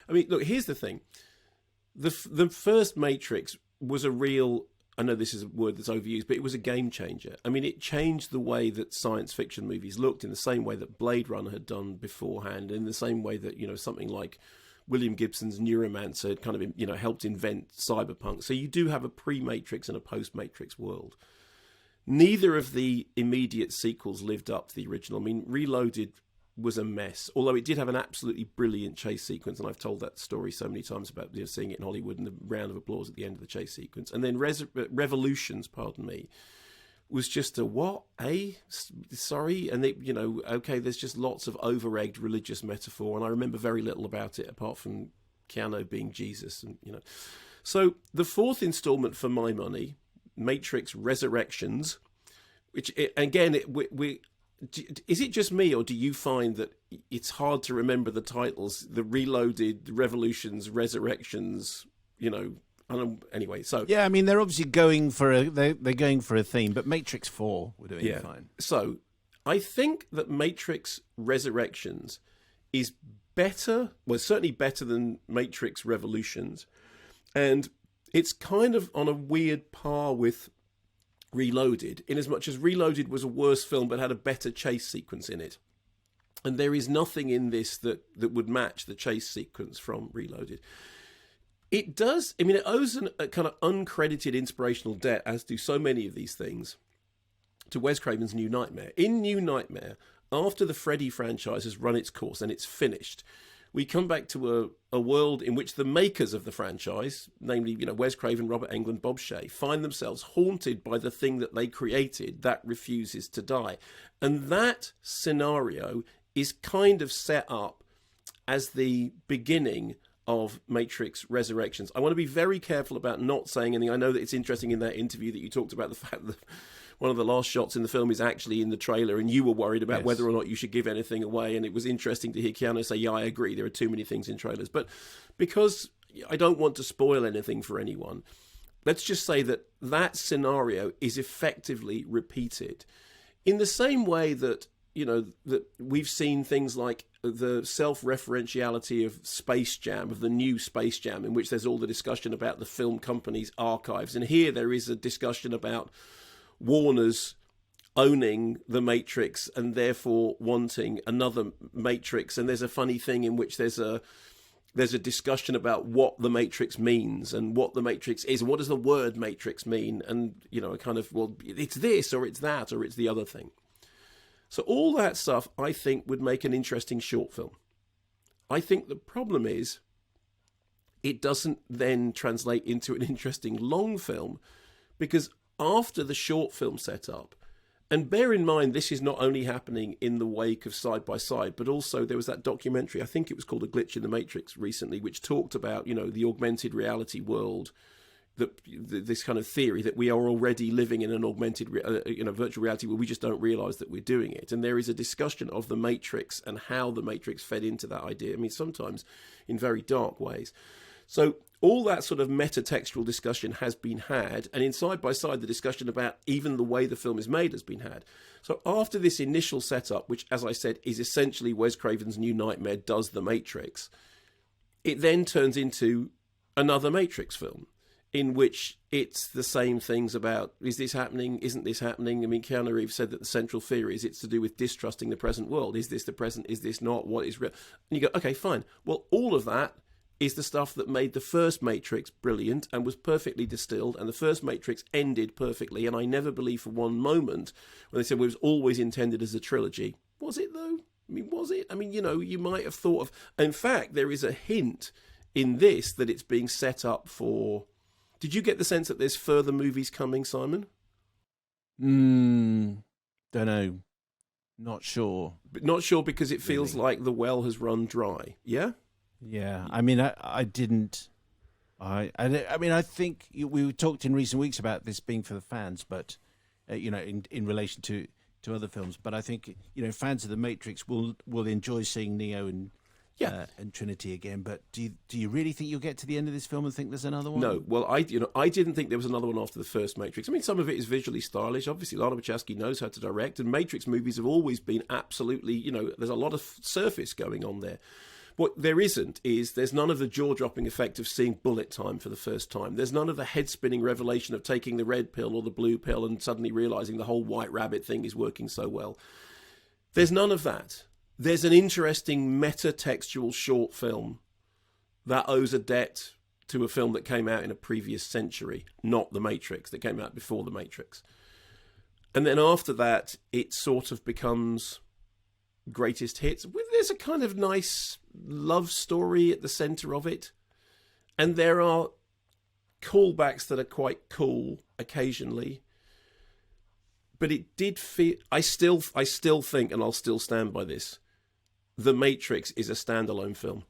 I mean, look, here's the thing. The first Matrix was a real, I know this is a word that's overused, but it was a game changer. I mean, it changed the way that science fiction movies looked in the same way that Blade Runner had done beforehand, in the same way that, something like William Gibson's Neuromancer had kind of, helped invent cyberpunk. So you do have a pre-Matrix and a post-Matrix world. Neither of the immediate sequels lived up to the original. I mean, Reloaded was a mess, although it did have an absolutely brilliant chase sequence, and I've told that story so many times about seeing it in Hollywood and the round of applause at the end of the chase sequence. And then Revolutions, was just a what? Sorry? And okay, there's just lots of over-egged religious metaphor, and I remember very little about it apart from Keanu being Jesus, and So the fourth installment for my money, Matrix Resurrections, which is it just me, or do you find that it's hard to remember the titles? The Reloaded, the Revolutions, Resurrections, anyway. So yeah, I mean they're obviously going for they're going for a theme, but Matrix 4 were doing fine. So I think that Matrix Resurrections is better. Well, certainly better than Matrix Revolutions, and it's kind of on a weird par with Reloaded, in as much as Reloaded was a worse film but had a better chase sequence in it. And there is nothing in this that would match the chase sequence from Reloaded. It does, I mean, it owes a kind of uncredited inspirational debt, as do so many of these things, to Wes Craven's New Nightmare. In New Nightmare, after the Freddy franchise has run its course and it's finished, we come back to a world in which the makers of the franchise, namely, Wes Craven, Robert Englund, Bob Shaye, find themselves haunted by the thing that they created that refuses to die. And that scenario is kind of set up as the beginning of Matrix Resurrections. I want to be very careful about not saying anything. I know that it's interesting in that interview that you talked about the fact that one of the last shots in the film is actually in the trailer, and you were worried about whether or not you should give anything away. And it was interesting to hear Keanu say, yeah, I agree, there are too many things in trailers. But because I don't want to spoil anything for anyone, let's just say that scenario is effectively repeated in the same way that, that we've seen things like the self-referentiality of Space Jam, of the new Space Jam, in which there's all the discussion about the film company's archives. And here there is a discussion about Warner's owning the Matrix and therefore wanting another Matrix. And there's a funny thing in which there's a discussion about what the Matrix means and what the Matrix is, and what does the word Matrix mean, and a kind of, well, it's this or it's that or it's the other thing. So all that stuff, I think, would make an interesting short film. I think the problem is it doesn't then translate into an interesting long film, because after the short film setup, and bear in mind this is not only happening in the wake of Side by Side, but also there was that documentary, I think it was called A Glitch in the Matrix recently, which talked about, the augmented reality world, this kind of theory that we are already living in an augmented, virtual reality where we just don't realize that we're doing it. And there is a discussion of the Matrix and how the Matrix fed into that idea. I mean, sometimes in very dark ways. So all that sort of metatextual discussion has been had, and in Side by Side, the discussion about even the way the film is made has been had. So after this initial setup, which, as I said, is essentially Wes Craven's New Nightmare does the Matrix, it then turns into another Matrix film, in which it's the same things about, is this happening, isn't this happening? I mean, Keanu Reeves said that the central theory is it's to do with distrusting the present world. Is this the present? Is this not? What is real? And you go, okay, fine. Well, all of that is the stuff that made the first Matrix brilliant and was perfectly distilled, and the first Matrix ended perfectly, and I never believed for one moment when they said it was always intended as a trilogy. Was it, though? I mean, was it? I mean, you might have thought of... In fact, there is a hint in this that it's being set up for... Did you get the sense that there's further movies coming, Simon? Don't know. Not sure. But not sure because it feels like the well has run dry. Yeah? Yeah. I mean, I didn't... I mean, I think we talked in recent weeks about this being for the fans, but, in relation to other films. But I think, fans of The Matrix will enjoy seeing Neo and Trinity again. But do you really think you'll get to the end of this film and think there's another one? No. Well, I didn't think there was another one after the first Matrix. I mean, some of it is visually stylish. Obviously, Lana Wachowski knows how to direct, and Matrix movies have always been absolutely, there's a lot of surface going on there. What there isn't is there's none of the jaw-dropping effect of seeing bullet time for the first time. There's none of the head-spinning revelation of taking the red pill or the blue pill and suddenly realising the whole white rabbit thing is working so well. There's none of that. There's an interesting meta-textual short film that owes a debt to a film that came out in a previous century, not The Matrix, that came out before The Matrix. And then after that, it sort of becomes greatest hits. There's a kind of nice love story at the centre of it. And there are callbacks that are quite cool occasionally. But it did feel... I still think, and I'll still stand by this, The Matrix is a standalone film.